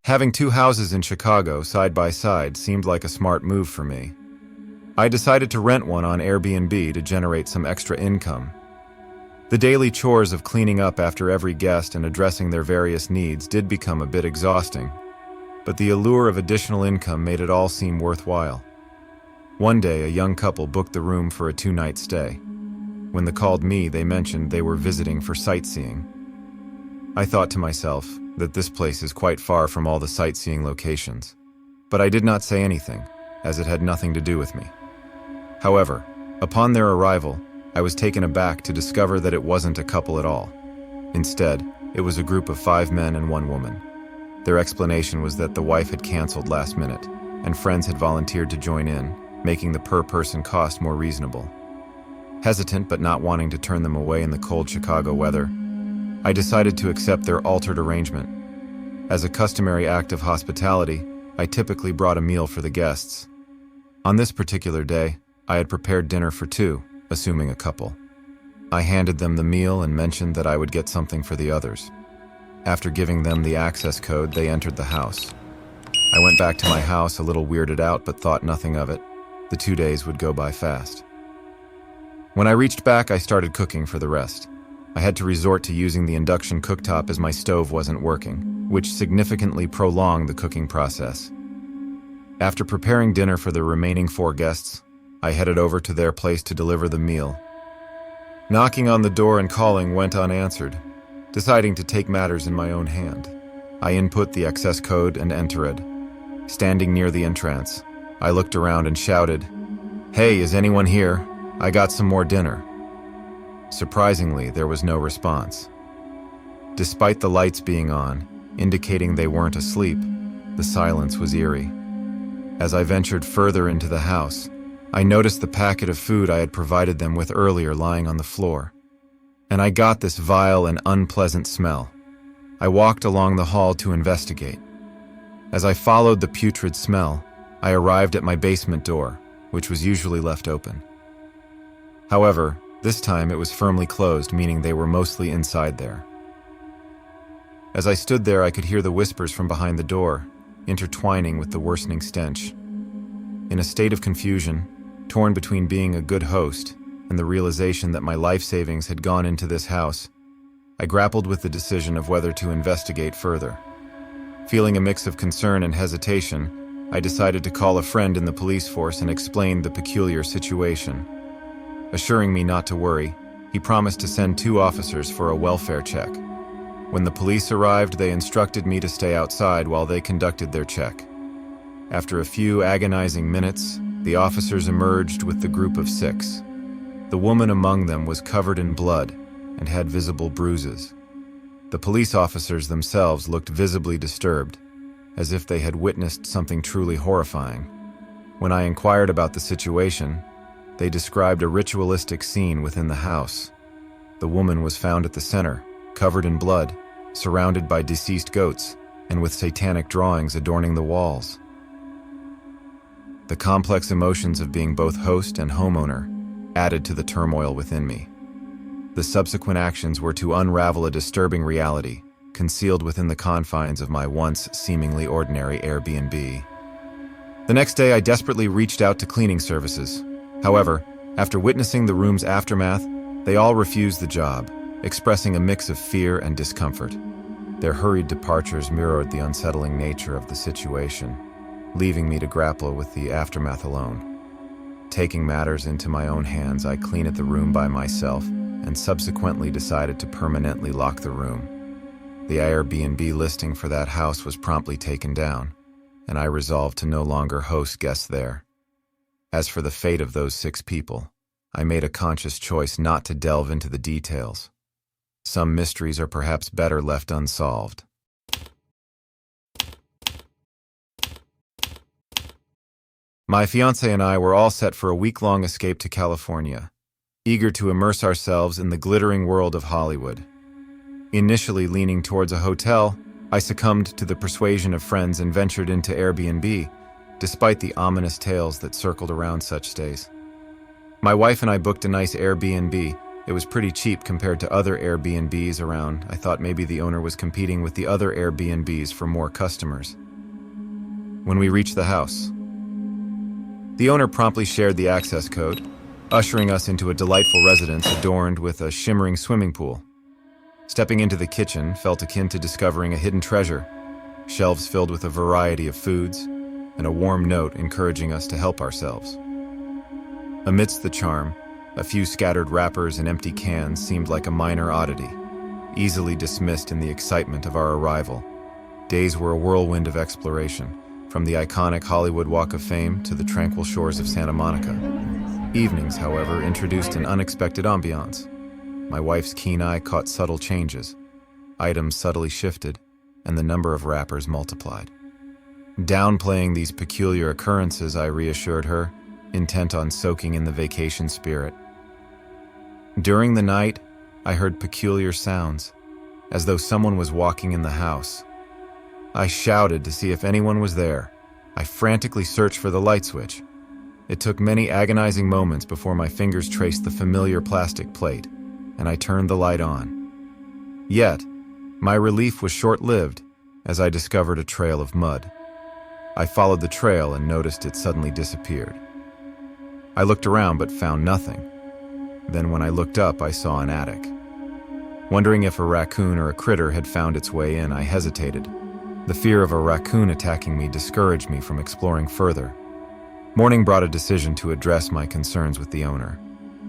Having two houses in Chicago side by side seemed like a smart move for me. I decided to rent one on Airbnb to generate some extra income. The daily chores of cleaning up after every guest and addressing their various needs did become a bit exhausting, but the allure of additional income made it all seem worthwhile. One day, a young couple booked the room for a 2-night stay. When they called me, they mentioned they were visiting for sightseeing. I thought to myself that this place is quite far from all the sightseeing locations, but I did not say anything, as it had nothing to do with me. However, upon their arrival, I was taken aback to discover that it wasn't a couple at all. Instead, it was a group of 5 men and 1 woman. Their explanation was that the wife had canceled last minute, and friends had volunteered to join in, making the per-person cost more reasonable. Hesitant but not wanting to turn them away in the cold Chicago weather, I decided to accept their altered arrangement. As a customary act of hospitality, I typically brought a meal for the guests. On this particular day, I had prepared dinner for 2, assuming a couple. I handed them the meal and mentioned that I would get something for the others. After giving them the access code, they entered the house. I went back to my house a little weirded out but thought nothing of it. The 2 days would go by fast. When I reached back, I started cooking for the rest. I had to resort to using the induction cooktop as my stove wasn't working, which significantly prolonged the cooking process. After preparing dinner for the remaining 4 guests, I headed over to their place to deliver the meal. Knocking on the door and calling went unanswered. Deciding to take matters in my own hand, I input the access code and entered. Standing near the entrance, I looked around and shouted, "Hey, is anyone here? I got some more dinner." Surprisingly, there was no response. Despite the lights being on, indicating they weren't asleep, the silence was eerie. As I ventured further into the house, I noticed the packet of food I had provided them with earlier lying on the floor, and I got this vile and unpleasant smell. I walked along the hall to investigate. As I followed the putrid smell, I arrived at my basement door, which was usually left open. However, this time it was firmly closed, meaning they were mostly inside there. As I stood there, I could hear the whispers from behind the door, intertwining with the worsening stench. In a state of confusion, torn between being a good host and the realization that my life savings had gone into this house, I grappled with the decision of whether to investigate further. Feeling a mix of concern and hesitation, I decided to call a friend in the police force and explain the peculiar situation. Assuring me not to worry, he promised to send 2 officers for a welfare check. When the police arrived, they instructed me to stay outside while they conducted their check. After a few agonizing minutes, the officers emerged with the group of 6. The woman among them was covered in blood and had visible bruises. The police officers themselves looked visibly disturbed, as if they had witnessed something truly horrifying. When I inquired about the situation, they described a ritualistic scene within the house. The woman was found at the center, covered in blood, surrounded by deceased goats, and with satanic drawings adorning the walls. The complex emotions of being both host and homeowner added to the turmoil within me. The subsequent actions were to unravel a disturbing reality concealed within the confines of my once seemingly ordinary Airbnb. The next day, I desperately reached out to cleaning services. However, after witnessing the room's aftermath, they all refused the job, expressing a mix of fear and discomfort. Their hurried departures mirrored the unsettling nature of the situation, leaving me to grapple with the aftermath alone. Taking matters into my own hands, I cleaned the room by myself and subsequently decided to permanently lock the room. The Airbnb listing for that house was promptly taken down, and I resolved to no longer host guests there. As for the fate of those 6 people, I made a conscious choice not to delve into the details. Some mysteries are perhaps better left unsolved. My fiancé and I were all set for a week-long escape to California, eager to immerse ourselves in the glittering world of Hollywood. Initially leaning towards a hotel, I succumbed to the persuasion of friends and ventured into Airbnb, despite the ominous tales that circled around such stays. My wife and I booked a nice Airbnb, It was pretty cheap compared to other Airbnbs around. I thought maybe the owner was competing with the other Airbnbs for more customers. When we reached the house, the owner promptly shared the access code, ushering us into a delightful residence adorned with a shimmering swimming pool. Stepping into the kitchen felt akin to discovering a hidden treasure, shelves filled with a variety of foods, and a warm note encouraging us to help ourselves. Amidst the charm, a few scattered wrappers and empty cans seemed like a minor oddity, easily dismissed in the excitement of our arrival. Days were a whirlwind of exploration, from the iconic Hollywood Walk of Fame to the tranquil shores of Santa Monica. Evenings, however, introduced an unexpected ambiance. My wife's keen eye caught subtle changes. Items subtly shifted, and the number of wrappers multiplied. Downplaying these peculiar occurrences, I reassured her, intent on soaking in the vacation spirit. During the night, I heard peculiar sounds, as though someone was walking in the house. I shouted to see if anyone was there. I frantically searched for the light switch. It took many agonizing moments before my fingers traced the familiar plastic plate, and I turned the light on. Yet, my relief was short-lived as I discovered a trail of mud. I followed the trail and noticed it suddenly disappeared. I looked around but found nothing. Then when I looked up, I saw an attic. Wondering if a raccoon or a critter had found its way in, I hesitated. The fear of a raccoon attacking me discouraged me from exploring further. Morning brought a decision to address my concerns with the owner.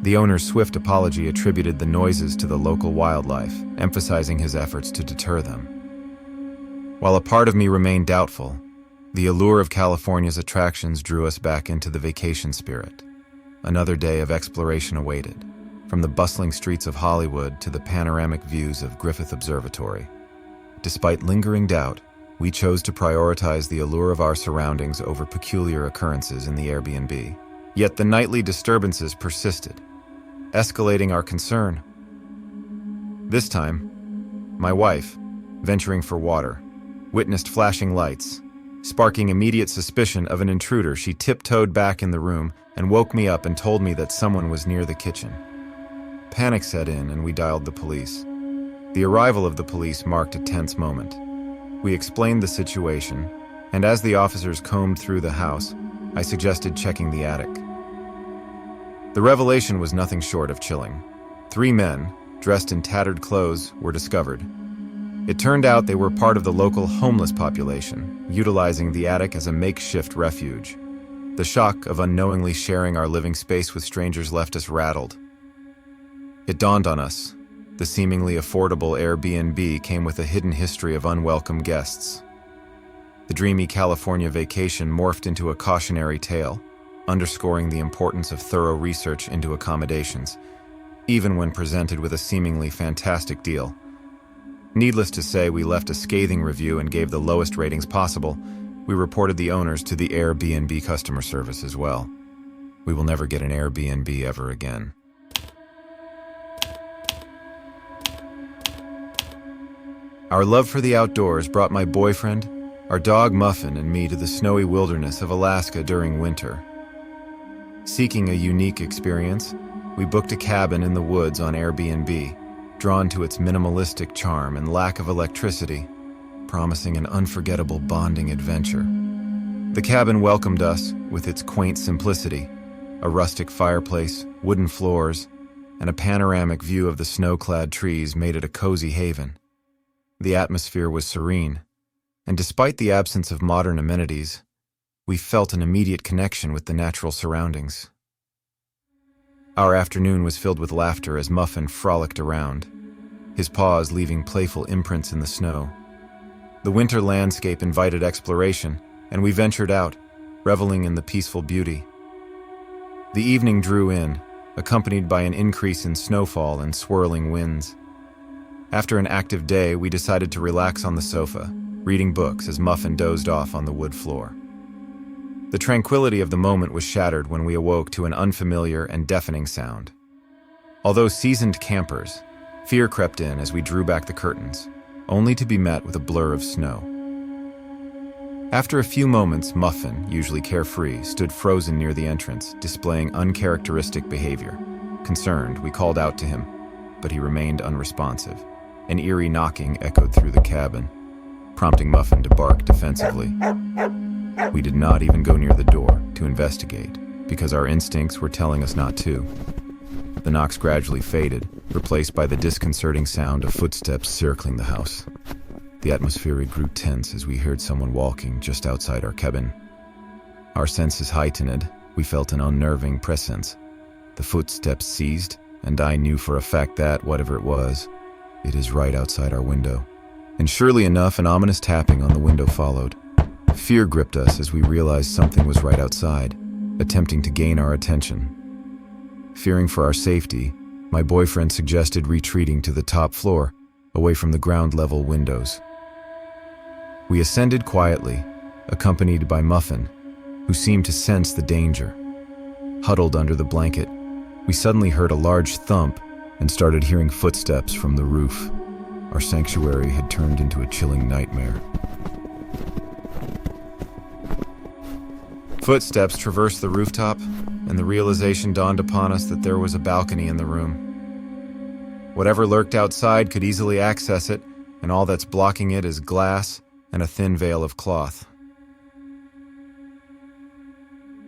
The owner's swift apology attributed the noises to the local wildlife, emphasizing his efforts to deter them. While a part of me remained doubtful, the allure of California's attractions drew us back into the vacation spirit. Another day of exploration awaited, from the bustling streets of Hollywood to the panoramic views of Griffith Observatory. Despite lingering doubt, we chose to prioritize the allure of our surroundings over peculiar occurrences in the Airbnb. Yet the nightly disturbances persisted, escalating our concern. This time, my wife, venturing for water, witnessed flashing lights. Sparking immediate suspicion of an intruder, she tiptoed back in the room and woke me up and told me that someone was near the kitchen. Panic set in and we dialed the police. The arrival of the police marked a tense moment. We explained the situation, and as the officers combed through the house, I suggested checking the attic. The revelation was nothing short of chilling. 3 men, dressed in tattered clothes, were discovered. It turned out they were part of the local homeless population, utilizing the attic as a makeshift refuge. The shock of unknowingly sharing our living space with strangers left us rattled. It dawned on us. The seemingly affordable Airbnb came with a hidden history of unwelcome guests. The dreamy California vacation morphed into a cautionary tale, underscoring the importance of thorough research into accommodations, even when presented with a seemingly fantastic deal. Needless to say, we left a scathing review and gave the lowest ratings possible. We reported the owners to the Air BNB customer service as well. We will never get an Airbnb ever again. Our love for the outdoors brought my boyfriend, our dog Muffin, and me to the snowy wilderness of Alaska during winter. Seeking a unique experience, we booked a cabin in the woods on Airbnb, drawn to its minimalistic charm and lack of electricity, promising an unforgettable bonding adventure. The cabin welcomed us with its quaint simplicity, a rustic fireplace, wooden floors, and a panoramic view of the snow-clad trees made it a cozy haven. The atmosphere was serene, and despite the absence of modern amenities, we felt an immediate connection with the natural surroundings. Our afternoon was filled with laughter as Muffin frolicked around, his paws leaving playful imprints in the snow. The winter landscape invited exploration, and we ventured out, reveling in the peaceful beauty. The evening drew in, accompanied by an increase in snowfall and swirling winds. After an active day, we decided to relax on the sofa, reading books as Muffin dozed off on the wood floor. The tranquility of the moment was shattered when we awoke to an unfamiliar and deafening sound. Although seasoned campers, fear crept in as we drew back the curtains, only to be met with a blur of snow. After a few moments, Muffin, usually carefree, stood frozen near the entrance, displaying uncharacteristic behavior. Concerned, we called out to him, but he remained unresponsive. An eerie knocking echoed through the cabin, prompting Muffin to bark defensively. We did not even go near the door to investigate, because our instincts were telling us not to. The knocks gradually faded, replaced by the disconcerting sound of footsteps circling the house. The atmosphere grew tense as we heard someone walking just outside our cabin. Our senses heightened, we felt an unnerving presence. The footsteps ceased, and I knew for a fact that, whatever it was, it is right outside our window. And surely enough, an ominous tapping on the window followed. Fear gripped us as we realized something was right outside, attempting to gain our attention. Fearing for our safety, my boyfriend suggested retreating to the top floor, away from the ground-level windows. We ascended quietly, accompanied by Muffin, who seemed to sense the danger. Huddled under the blanket, we suddenly heard a large thump and started hearing footsteps from the roof. Our sanctuary had turned into a chilling nightmare. Footsteps traversed the rooftop, and the realization dawned upon us that there was a balcony in the room. Whatever lurked outside could easily access it, and all that's blocking it is glass and a thin veil of cloth.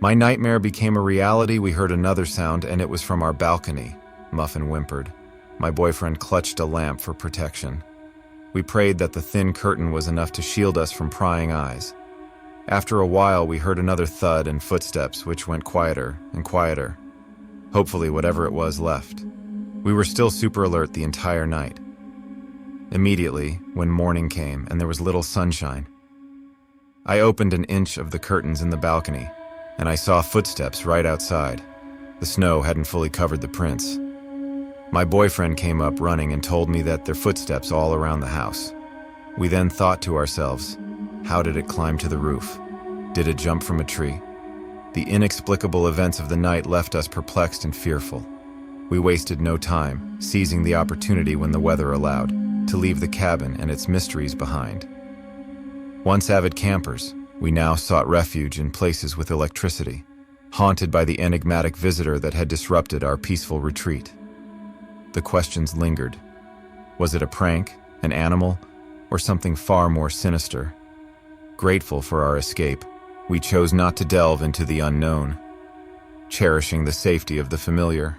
My nightmare became a reality. We heard another sound, and it was from our balcony. Muffin whimpered. My boyfriend clutched a lamp for protection. We prayed that the thin curtain was enough to shield us from prying eyes. After a while, we heard another thud and footsteps, which went quieter and quieter. Hopefully, whatever it was left. We were still super alert the entire night. Immediately, when morning came and there was little sunshine, I opened an inch of the curtains in the balcony, and I saw footsteps right outside. The snow hadn't fully covered the prints. My boyfriend came up running and told me that there were footsteps all around the house. We then thought to ourselves, how did it climb to the roof? Did it jump from a tree? The inexplicable events of the night left us perplexed and fearful. We wasted no time, seizing the opportunity when the weather allowed, to leave the cabin and its mysteries behind. Once avid campers, we now sought refuge in places with electricity, haunted by the enigmatic visitor that had disrupted our peaceful retreat. The questions lingered. Was it a prank, an animal, or something far more sinister? Grateful for our escape, we chose not to delve into the unknown, cherishing the safety of the familiar.